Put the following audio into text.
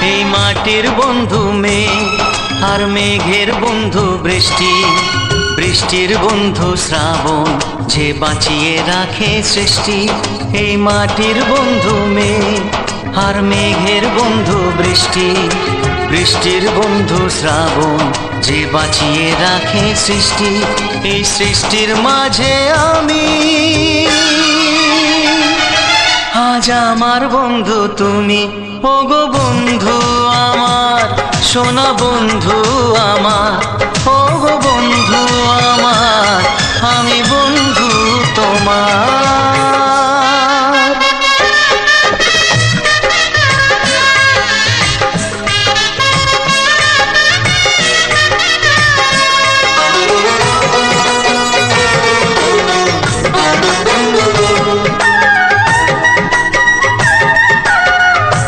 এই মাটির বন্ধু মেঘ, আর মেঘের বন্ধু বৃষ্টি, বৃষ্টির বন্ধু শ্রাবণ, যে বাঁচিয়ে রাখে সৃষ্টি। এই মাটির বন্ধু মেঘ, আর মেঘের বন্ধু বৃষ্টি, বৃষ্টির বন্ধু শ্রাবণ, যে বাঁচিয়ে রাখে সৃষ্টি। এই সৃষ্টির মাঝে আমি, আজ আমার বন্ধু তুমি। ওগো বন্ধু আমার, সোনা বন্ধু আমার, ওগো বন্ধু আমার, আমি বন্ধু তোমার।